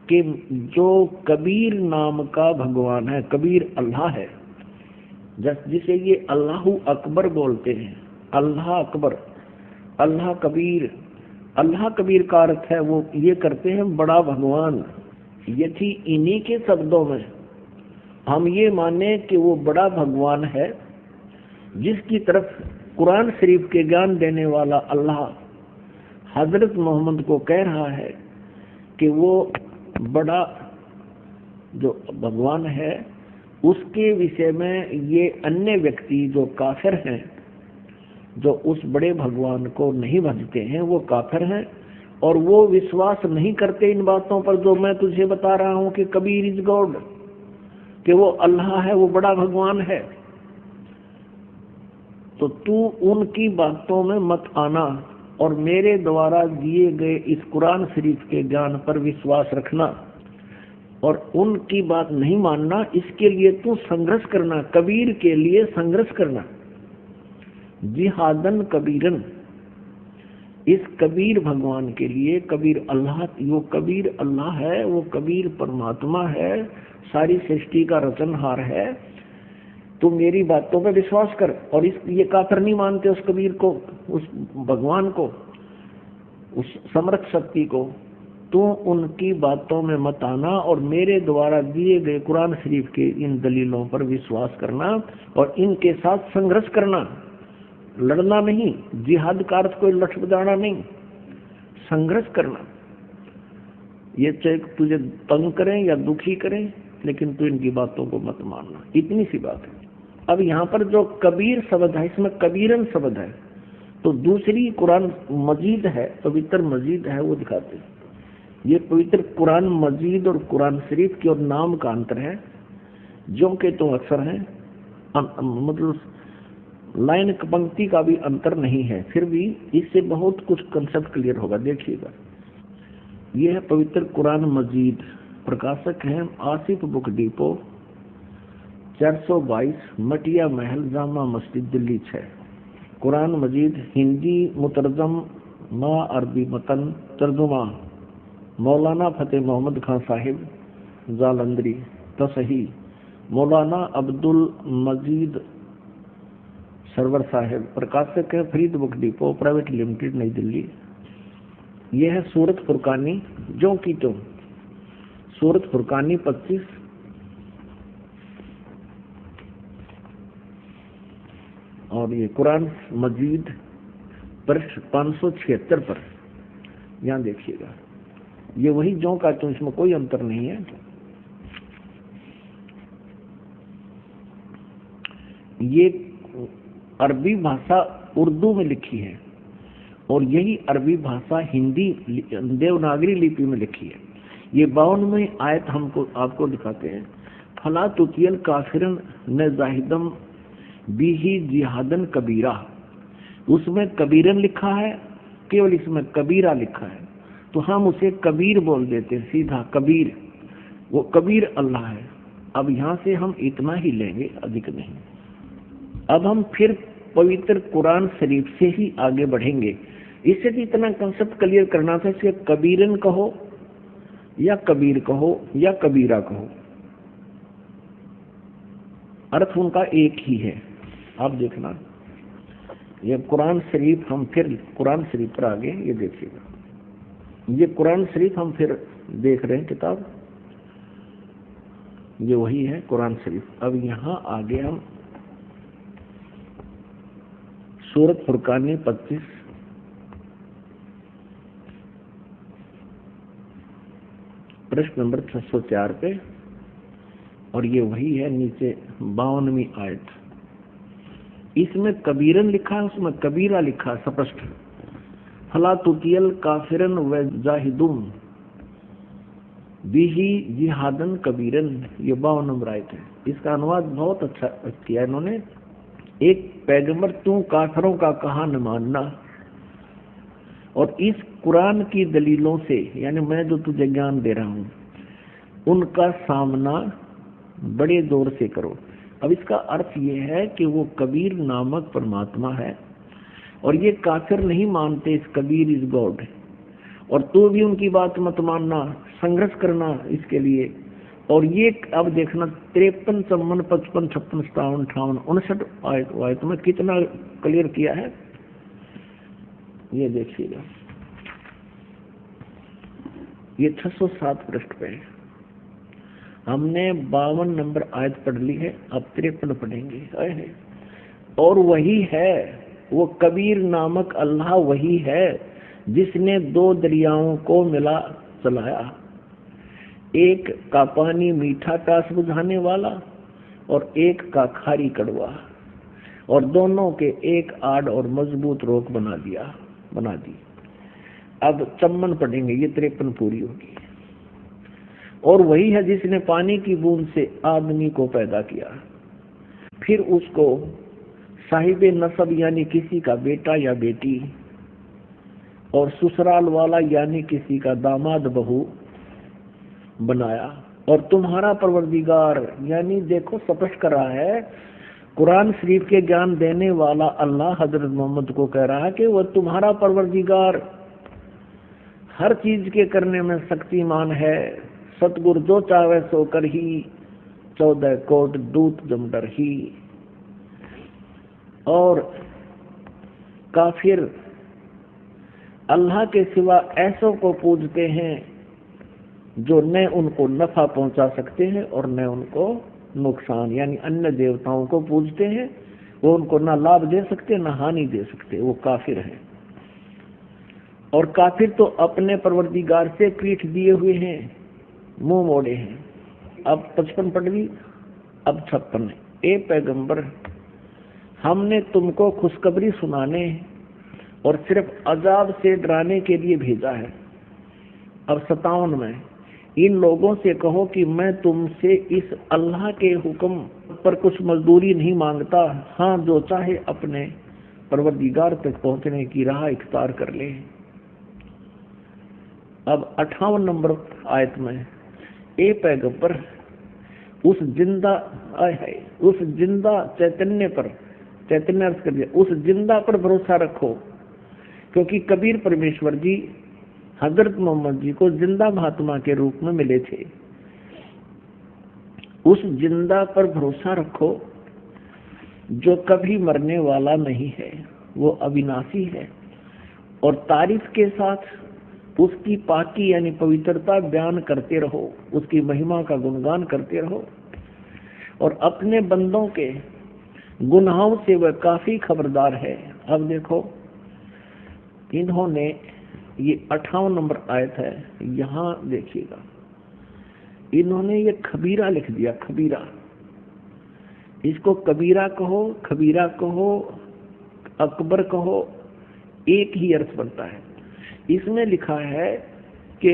कि जो कबीर नाम का भगवान है, कबीर अल्लाह है, जिसे ये अल्लाहु अकबर बोलते हैं, अल्लाह अकबर, अल्लाह कबीर। अल्लाह कबीर का अर्थ है वो ये करते हैं बड़ा भगवान। यदि इन्हीं के शब्दों में हम ये माने कि वो बड़ा भगवान है, जिसकी तरफ कुरान शरीफ के ज्ञान देने वाला अल्लाह हजरत मोहम्मद को कह रहा है कि वो बड़ा जो भगवान है, उसके विषय में ये अन्य व्यक्ति जो काफिर हैं, जो उस बड़े भगवान को नहीं भजते हैं, वो काफिर हैं और वो विश्वास नहीं करते इन बातों पर जो मैं तुझे बता रहा हूं कि कबीर इज गॉड, कि वो अल्लाह है, वो बड़ा भगवान है। तो तू उनकी बातों में मत आना और मेरे द्वारा दिए गए इस कुरान शरीफ के ज्ञान पर विश्वास रखना और उनकी बात नहीं मानना। इसके लिए तू संघर्ष करना, कबीर के लिए संघर्ष करना, जिहादन कबीरन, इस कबीर भगवान के लिए। कबीर अल्लाह, वो कबीर अल्लाह है, वो कबीर परमात्मा है, सारी सृष्टि का रचनहार है। तू मेरी बातों पर विश्वास कर। और इस ये काफिर नहीं मानते उस कबीर को, उस भगवान को, उस समर्थ शक्ति को। तू उनकी बातों में मत आना और मेरे द्वारा दिए गए कुरान शरीफ के इन दलीलों पर विश्वास करना और इनके साथ संघर्ष करना, लड़ना नहीं। जिहाद का अर्थ कोई लठ बजाना नहीं, संघर्ष करना। ये चाहे तुझे तंग करें या दुखी करें, लेकिन तू इनकी बातों को मत मानना, इतनी सी बात है। अब यहाँ पर जो कबीर शब्द है, इसमें कबीरन शब्द है, तो दूसरी कुरान मजीद है, पवित्र मजीद है, वो दिखाते हैं। ये पवित्र कुरान मजीद और कुरान शरीफ की और नाम का अंतर है, जो के तो अक्सर है, मतलब लाइन पंक्ति का भी अंतर नहीं है, फिर भी इससे बहुत कुछ कंसेप्ट क्लियर होगा। देखिएगा, यह है पवित्र कुरान मजीद, प्रकाशक हैं आसिफ बुक डिपो, 422 मटिया महल, जामा मस्जिद, दिल्ली 6। कुरान मजीद हिंदी मुतरजम मा अरबी मतन, तर्जुमा मौलाना फतेह मोहम्मद खान साहिब जालंधरी, तसही मौलाना अब्दुल मजीद सरवर साहिब, प्रकाशक है Farid book depot private limited, नई दिल्ली। यह है सूरत फुरकानी, जो की तो सूरत फुरकानी 25 और ये कुरान मजीद पृष्ठ 576 पर। यहाँ देखिएगा, ये वही जो का तो, इसमें कोई अंतर नहीं है। ये अरबी भाषा उर्दू में लिखी है और यही अरबी भाषा हिंदी देवनागरी लिपि में लिखी है। ये 52वें आयत हमको आपको दिखाते हैं। फला तुतियल काफिरन न जाहिदम बिही जिहादन कबीरा, उसमें कबीरन लिखा है, केवल इसमें कबीरा लिखा है, तो हम उसे कबीर बोल देते हैं सीधा, कबीर। वो कबीर अल्लाह है। अब यहाँ से हम इतना ही लेंगे, अधिक नहीं। अब हम फिर पवित्र कुरान शरीफ से ही आगे बढ़ेंगे। इससे भी इतना कंसेप्ट क्लियर करना था, इसे कबीरन कहो या कबीर कहो या कबीरा कहो, अर्थ उनका एक ही है। आप देखना, ये कुरान शरीफ, हम फिर कुरान शरीफ पर आगे, ये देखिएगा, ये कुरान शरीफ हम फिर देख रहे हैं किताब, ये वही है कुरान शरीफ। अब यहाँ आगे हम सूरत फुरकानी 25 प्रश्न नंबर 604 पे, और ये वही है नीचे 52वीं आयत। इसमें कबीरन लिखा है, उसमें कबीरा लिखा है स्पष्ट। फला तुतियल काफिरन व जाहिदुम बिही जिहादन कबीरन, ये 52 नंबर आयत है। इसका अनुवाद बहुत अच्छा किया इन्होंने। एक पैगंबर, तू काफिरों का कहा न मानना, और इस कुरान की दलीलों से, यानी मैं जो तुझे ज्ञान दे रहा हूं, उनका सामना बड़े जोर से करो। अब इसका अर्थ ये है कि वो कबीर नामक परमात्मा है और ये काफिर नहीं मानते इस कबीर इज गॉड, और तू भी उनकी बात मत मानना, संघर्ष करना इसके लिए। और ये अब देखना 53, 54, 55, 56, 57, 58, 59 आयत में कितना क्लियर किया है, ये देखिएगा। ये 607 पृष्ठ पे है। हमने 52 नंबर आयत पढ़ ली है, अब 53 पढ़ेंगे। और वही है वो कबीर नामक अल्लाह, वही है जिसने 2 दरियाओं को मिला चलाया, एक का पानी मीठा प्यास बुझाने वाला और एक का खारी कड़वा, और दोनों के एक आड़ और मजबूत रोक बना दी। अब 54 पढ़ेंगे, ये 53 पूरी होगी। और वही है जिसने पानी की बूंद से आदमी को पैदा किया, फिर उसको साहिबे नसब यानी किसी का बेटा या बेटी, और ससुराल वाला यानी किसी का दामाद बहू बनाया। और तुम्हारा परवरदिगार, यानी देखो स्पष्ट कर रहा है, कुरान शरीफ के ज्ञान देने वाला अल्लाह हजरत मोहम्मद को कह रहा है कि वह तुम्हारा परवरदिगार हर चीज के करने में शक्तिमान है, सतगुरु जो चाहे सो कर ही, 14 कोट दूत जमडर ही। और काफिर अल्लाह के सिवा ऐसों को पूजते हैं जो न उनको नफा पहुंचा सकते हैं और न उनको नुकसान, यानी अन्य देवताओं को पूजते हैं, वो उनको ना लाभ दे सकते ना हानि दे सकते, वो काफिर हैं। और काफिर तो अपने परवरदिगार से पीठ दिए हुए हैं, मुंह मोड़े हैं। अब 55 पढ़ ली, अब 56। ए पैगंबर, हमने तुमको खुशखबरी सुनाने और सिर्फ अजाब से डराने के लिए भेजा है। अब 57 में, इन लोगों से कहो कि मैं तुमसे इस अल्लाह के हुक्म पर कुछ मजदूरी नहीं मांगता, हाँ जो चाहे अपने परवरदिगार तक पहुंचने की राह इख्तियार कर ले। अब 58 नंबर आयत में, ए पैगंबर, उस जिंदा चैतन्य पर, चैतन्य अर्थ कर दिया, उस जिंदा पर भरोसा रखो, क्योंकि कबीर परमेश्वर जी हजरत मोहम्मद जी को जिंदा महात्मा के रूप में मिले थे। उस जिंदा पर भरोसा रखो जो कभी मरने वाला नहीं है, वो अविनाशी है। और तारीफ के साथ उसकी पाकी यानी पवित्रता बयान करते रहो, उसकी महिमा का गुणगान करते रहो। और अपने बंदों के गुनाहों से वह काफी खबरदार है। अब देखो, इन्होंने ये 58 नंबर आयत है, यहाँ देखिएगा, इन्होंने ये खबीरा लिख दिया, खबीरा। इसको कबीरा कहो, खबीरा कहो, अकबर कहो, एक ही अर्थ बनता है। इसमें लिखा है कि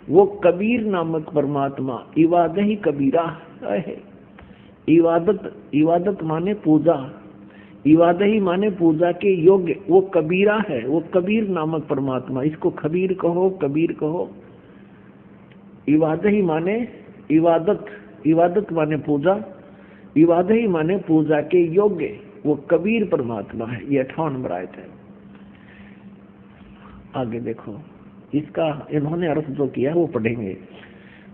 वो कबीर नामक परमात्मा इबादत ही कबीरा है। इबादत माने पूजा, इबादत ही माने पूजा के योग्य, वो कबीरा है, वो कबीर नामक परमात्मा। इसको खबीर कहो, कबीर कहो। इबादत ही माने इबादत, इबादत माने पूजा, इबादत ही माने पूजा के योग्य, वो कबीर परमात्मा है। ये 58 नंबर आयत है। आगे देखो, इसका इन्होंने अर्थ जो किया वो पढ़ेंगे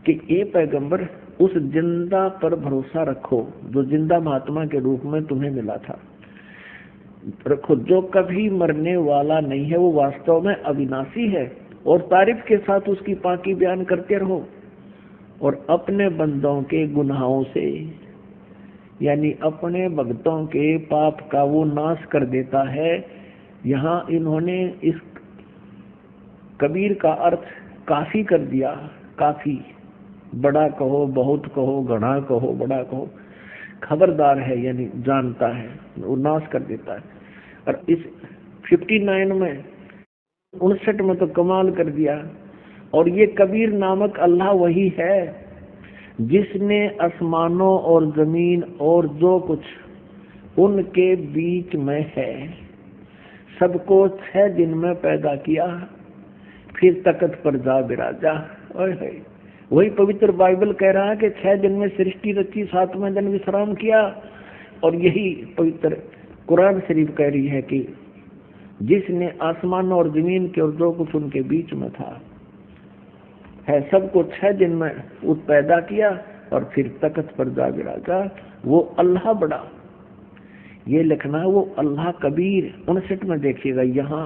कि ए पैगंबर, उस जिंदा पर भरोसा रखो जो जिंदा महात्मा के रूप में तुम्हें मिला था, रखो, जो कभी मरने वाला नहीं है, वो वास्तव में अविनाशी है। और तारीफ के साथ उसकी पाकी बयान करते रहो। और अपने बंदों के गुनाहों से, यानी अपने भक्तों के पाप का वो नाश कर देता है। यहाँ इन्होंने इस कबीर का अर्थ काफी कर दिया। काफी, बड़ा कहो, बहुत कहो, घना कहो, बड़ा कहो, खबरदार है यानी जानता है, वो नाश कर देता है। और इस 59 में 59 में तो कमाल कर दिया। और ये कबीर नामक अल्लाह वही है जिसने आसमानों और जमीन और जो कुछ उनके बीच में है सबको 6 दिन में पैदा किया, फिर तख्त पर जा बिराजा। वही पवित्र बाइबल कह रहा है कि 6 दिन में सृष्टि रची, 7वें दिन विश्राम किया। और यही पवित्र कुरान शरीफ कह रही है कि जिसने आसमान और जमीन के और जो कुछ उनके बीच में था है सबको 6 दिन में पैदा किया और फिर तख्त पर जा बिराजा। वो अल्लाह बड़ा, ये लिखना है, वो अल्लाह कबीर। 59 में देखिएगा, यहाँ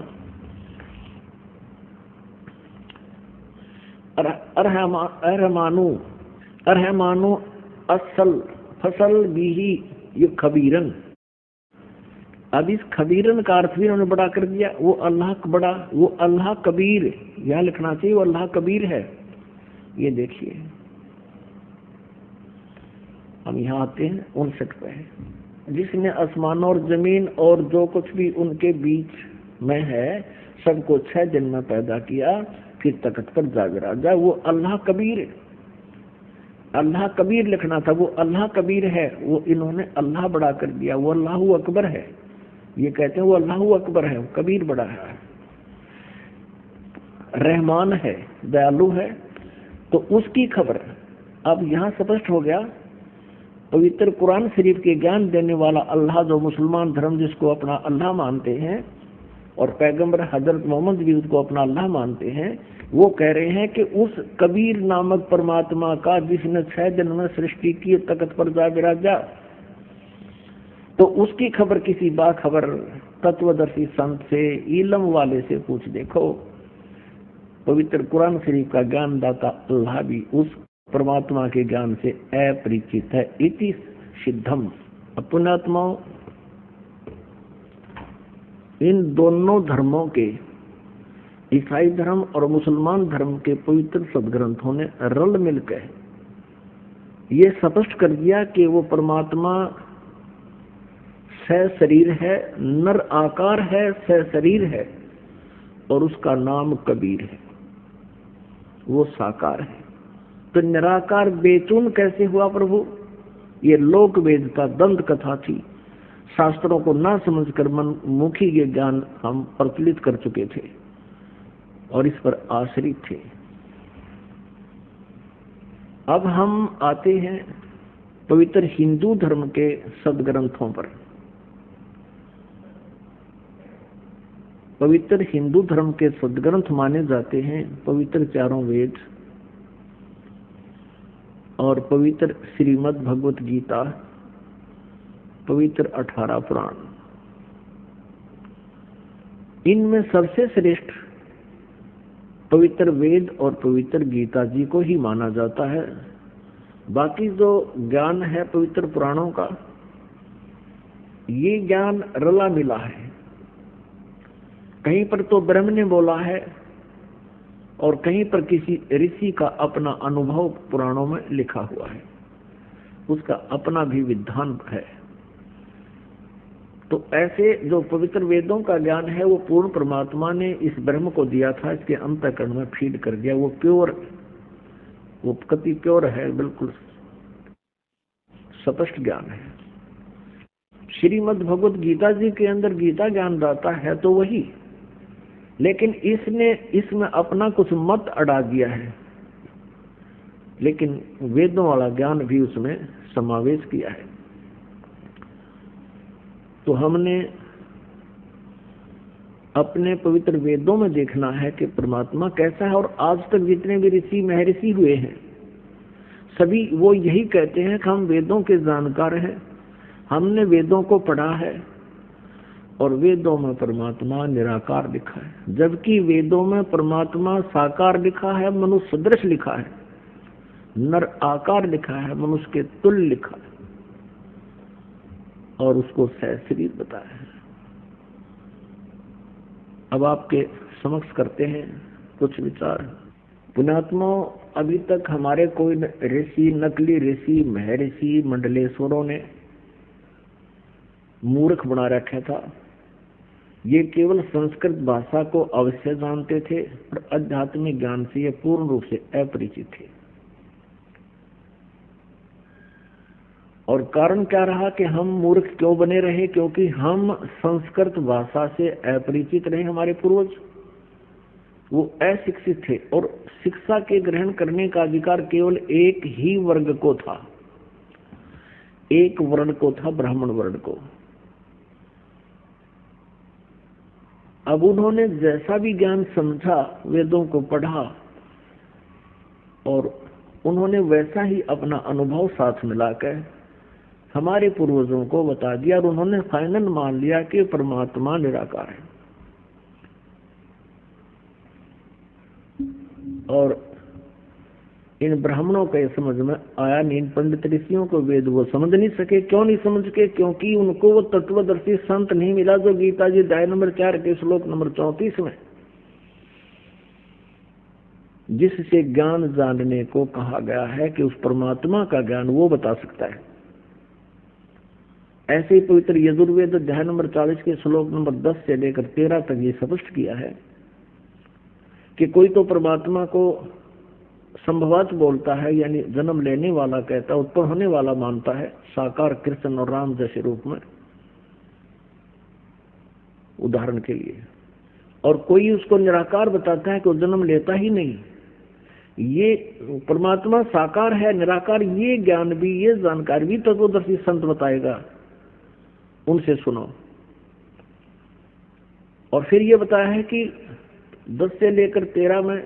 अरहमानु, रहमानो असल फसल भी ये खबीरन। अब इस खबीरन का अर्थ भी उन्होंने बड़ा कर दिया। वो अल्लाह बड़ा, वो अल्लाह कबीर, यहां लिखना चाहिए वो अल्लाह कबीर है। ये देखिए, हम यहाँ आते हैं 59 पे है, जिसने आसमान और जमीन और जो कुछ भी उनके बीच में है सबको 6 दिन में पैदा किया, फिर तख्त पर जा विराजा। वो अल्लाह कबीर है। अल्लाह कबीर लिखना था, वो अल्लाह कबीर है। वो इन्होंने अल्लाह बड़ा कर दिया, वो अल्लाह अकबर है। ये कहते हैं वो अल्लाह अकबर है, वो कबीर बड़ा है। रहमान है, दयालु है, तो उसकी खबर अब यहाँ स्पष्ट हो गया। पवित्र कुरान शरीफ के ज्ञान देने वाला अल्लाह, जो मुसलमान धर्म जिसको अपना अल्लाह मानते हैं और पैगंबर हजरत मोहम्मद भी उसको अपना अल्लाह मानते हैं, वो कह रहे हैं कि उस कबीर नामक परमात्मा का जिसने 6 दिन में सृष्टि की, तख्त पर जा विराजा, तो उसकी खबर किसी बाखबर तत्वदर्शी संत से, इल्म वाले से पूछ देखो। पवित्र कुरान शरीफ का ज्ञान दाता अल्लाह भी उस परमात्मा के ज्ञान से अपरिचित है। इति सिद्धम। पुण्यात्माओं, इन दोनों धर्मों के, ईसाई धर्म और मुसलमान धर्म के पवित्र सदग्रंथों ने रल मिलकर ये स्पष्ट कर दिया कि वो परमात्मा शरीर है, नर आकार है, शरीर है, और उसका नाम कबीर है, वो साकार है। तो निराकार बेचून कैसे हुआ प्रभु? ये लोक वेदता दंत कथा थी। शास्त्रों को ना समझकर मनमुखी ये ज्ञान हम प्रचलित कर चुके थे और इस पर आश्रित थे। अब हम आते हैं पवित्र हिंदू धर्म के सदग्रंथों पर। पवित्र हिंदू धर्म के सदग्रंथ माने जाते हैं पवित्र 4 वेद और पवित्र श्रीमद् भगवत गीता, पवित्र 18 पुराण। इनमें सबसे श्रेष्ठ पवित्र वेद और पवित्र गीता जी को ही माना जाता है। बाकी जो ज्ञान है पवित्र पुराणों का, ये ज्ञान रला मिला है। कहीं पर तो ब्रह्म ने बोला है और कहीं पर किसी ऋषि का अपना अनुभव पुराणों में लिखा हुआ है, उसका अपना भी विधान है। तो ऐसे जो पवित्र वेदों का ज्ञान है वो पूर्ण परमात्मा ने इस ब्रह्म को दिया था, इसके अंतःकरण में फीड कर दिया। वो प्योर, वो कति प्योर है, बिल्कुल स्पष्ट ज्ञान है। श्रीमद् भगवत गीता जी के अंदर गीता ज्ञान दाता है तो वही, लेकिन इसने इसमें अपना कुछ मत अड़ा दिया है, लेकिन वेदों वाला ज्ञान भी उसमें समावेश किया है। तो हमने अपने पवित्र वेदों में देखना है कि परमात्मा कैसा है। और आज तक जितने भी ऋषि महर्षि हुए हैं सभी वो यही कहते हैं कि हम वेदों के जानकार हैं, हमने वेदों को पढ़ा है और वेदों में परमात्मा निराकार लिखा है, जबकि वेदों में परमात्मा साकार लिखा है, मनुष्य सदृश लिखा है, नर आकार लिखा है, मनुष्य के तुल्य लिखा है और उसको शरीर बताया है। अब आपके समक्ष करते हैं कुछ विचार। पुण्यात्मा, अभी तक हमारे कोई ऋषि, नकली ऋषि, महर्षि, मंडलेश्वरों ने मूर्ख बना रखा था। ये केवल संस्कृत भाषा को अवश्य जानते थे और आध्यात्मिक ज्ञान से ये पूर्ण रूप से अपरिचित थे। और कारण क्या रहा कि हम मूर्ख क्यों बने रहे? क्योंकि हम संस्कृत भाषा से अपरिचित रहे। हमारे पूर्वज वो अशिक्षित थे और शिक्षा के ग्रहण करने का अधिकार केवल एक ही वर्ग को था, एक वर्ण को था, ब्राह्मण वर्ण को। अब उन्होंने जैसा भी ज्ञान समझा, वेदों को पढ़ा और उन्होंने वैसा ही अपना अनुभव साथ मिलाकर हमारे पूर्वजों को बता दिया और उन्होंने फाइनल मान लिया कि परमात्मा निराकार है। और इन ब्राह्मणों का ये समझ में आया नहीं, इन पंडित ऋषियों को वेद वो समझ नहीं सके। क्यों नहीं समझ के? क्योंकि उनको वो तत्वदर्शी संत नहीं मिला जो गीता जी अध्याय नंबर 4 के श्लोक नंबर 34 में जिससे ज्ञान जानने को कहा गया है कि उस परमात्मा का ज्ञान वो बता सकता है। ऐसे ही पवित्र यजुर्वेद अध्याय नंबर 40 के श्लोक नंबर 10 से लेकर 13 तक ये स्पष्ट किया है कि कोई तो परमात्मा को संभवात बोलता है, यानी जन्म लेने वाला कहता है, उत्पन्न होने वाला मानता है, साकार कृष्ण और राम जैसे रूप में उदाहरण के लिए। और कोई उसको निराकार बताता है कि वो जन्म लेता ही नहीं। ये परमात्मा साकार है, निराकार, ये ज्ञान भी, ये जानकारी भी तत्वदर्शी संत बताएगा, उनसे सुनो। और फिर ये बताया है कि 10 से लेकर 13 में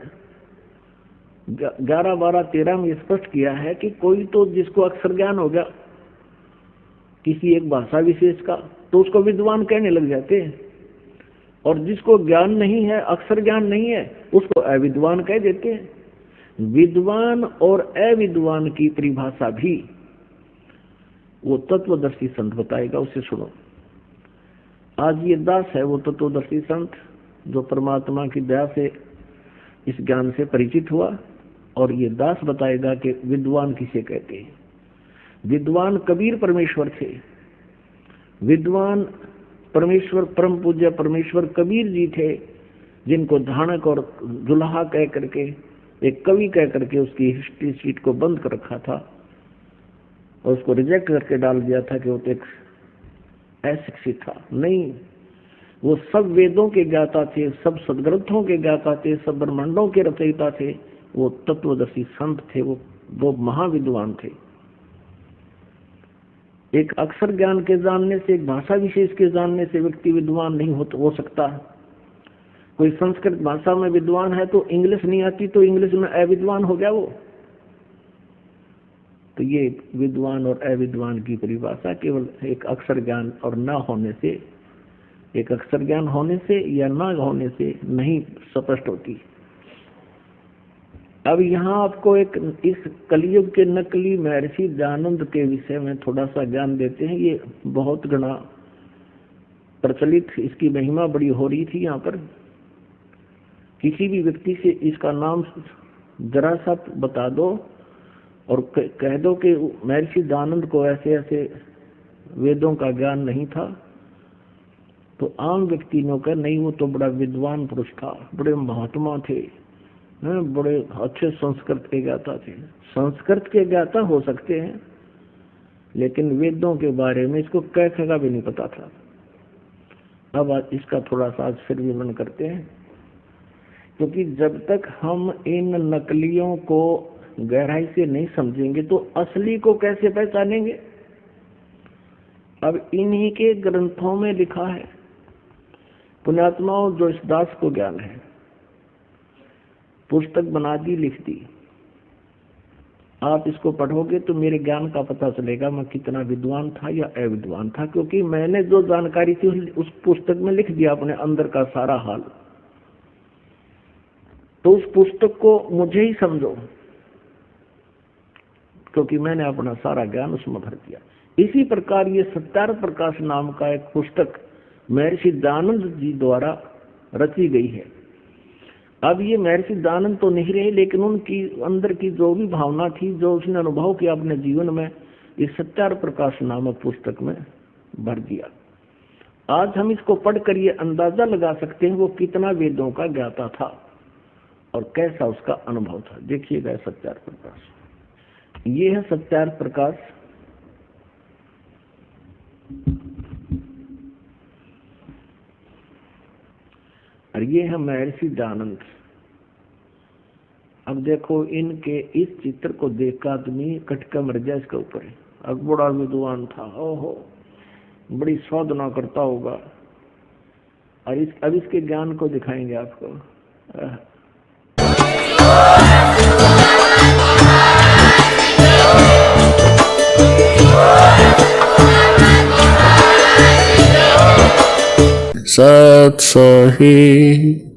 11, 12, 13 में स्पष्ट किया है कि कोई तो जिसको अक्षर ज्ञान हो गया किसी एक भाषा विशेष का, तो उसको विद्वान कहने लग जाते हैं, और जिसको ज्ञान नहीं है, अक्षर ज्ञान नहीं है, उसको अविद्वान कह देते हैं। विद्वान और अविद्वान की परिभाषा भी वो तत्वदर्शी संत बताएगा, उसे सुनो। आज ये दास है वो तत्वदर्शी संत जो परमात्मा की दया से इस ज्ञान से परिचित हुआ, और ये दास बताएगा कि विद्वान किसे कहते हैं। विद्वान कबीर परमेश्वर थे। विद्वान परमेश्वर, परम पूज्य परमेश्वर कबीर जी थे, जिनको धानक और जुल्हा कह करके, एक कवि कह करके उसकी हिस्ट्री शीट को बंद कर रखा था और उसको रिजेक्ट करके डाल दिया था कि वो तो एक अशिक्षित था। नहीं, वो सब वेदों के ज्ञाता थे, सब सदग्रंथों के ज्ञाता थे, सब ब्रह्मांडों के रचयिता थे। वो तत्वदर्शी संत थे, वो महाविद्वान थे। एक अक्षर ज्ञान के जानने से, एक भाषा विशेष के जानने से व्यक्ति विद्वान नहीं हो सकता। कोई संस्कृत भाषा में विद्वान है तो इंग्लिश नहीं आती तो इंग्लिश में अविद्वान हो गया वो। तो ये विद्वान और अविद्वान की परिभाषा केवल एक अक्षर ज्ञान और ना होने से, एक अक्षर ज्ञान होने से या ना होने से नहीं स्पष्ट होती। अब यहाँ आपको एक इस कलयुग के नकली महर्षि दयानंद के विषय में थोड़ा सा ज्ञान देते हैं। ये बहुत गणा प्रचलित, इसकी महिमा बड़ी हो रही थी। यहाँ पर किसी भी व्यक्ति से इसका नाम जरा सा बता दो और कह दो कि महर्षि दयानंद को ऐसे ऐसे वेदों का ज्ञान नहीं था, तो आम व्यक्ति ने कहा नहीं, वो तो बड़ा विद्वान पुरुष था, बड़े महात्मा थे, बड़े अच्छे संस्कृत के ज्ञाता थे। संस्कृत के ज्ञाता हो सकते हैं, लेकिन वेदों के बारे में इसको कैसे का भी नहीं पता था। अब इसका थोड़ा सा आज फिर विवरण करते हैं, क्योंकि जब तक हम इन नकलियों को गहराई से नहीं समझेंगे तो असली को कैसे पहचानेंगे। अब इन्हीं के ग्रंथों में लिखा है, पुण्यात्माओं, जो इस दास को ज्ञान है, पुस्तक बना दी, लिख दी, आप इसको पढ़ोगे तो मेरे ज्ञान का पता चलेगा मैं कितना विद्वान था या अविद्वान था, क्योंकि मैंने जो जानकारी थी उस पुस्तक में लिख दिया अपने अंदर का सारा हाल। तो उस पुस्तक को मुझे ही समझो, क्योंकि मैंने अपना सारा ज्ञान उसमें भर दिया। इसी प्रकार ये सत्यार्थ प्रकाश नाम का एक पुस्तक महर्षि दयानंद जी द्वारा रची गई है। अब ये महर्षि दयानंद तो नहीं रहे, लेकिन उनकी अंदर की जो भी भावना थी, जो उसने अनुभव किया अपने जीवन में, इस सत्यार्थ प्रकाश नामक पुस्तक में भर दिया। आज हम इसको पढ़कर ये अंदाजा लगा सकते हैं वो कितना वेदों का ज्ञाता था और कैसा उसका अनुभव था। देखिएगा सत्यार्थ प्रकाश, ये है सत्यार्थ प्रकाश। और ये है महर्षि दयानंद। अब देखो, इनके इस चित्र को देखकर आदमी कटका मर जाए इसके ऊपर। अब बड़ा विद्वान था, ओहो, बड़ी साधना करता होगा। और अब इसके ज्ञान को दिखाएंगे आपको। सत सही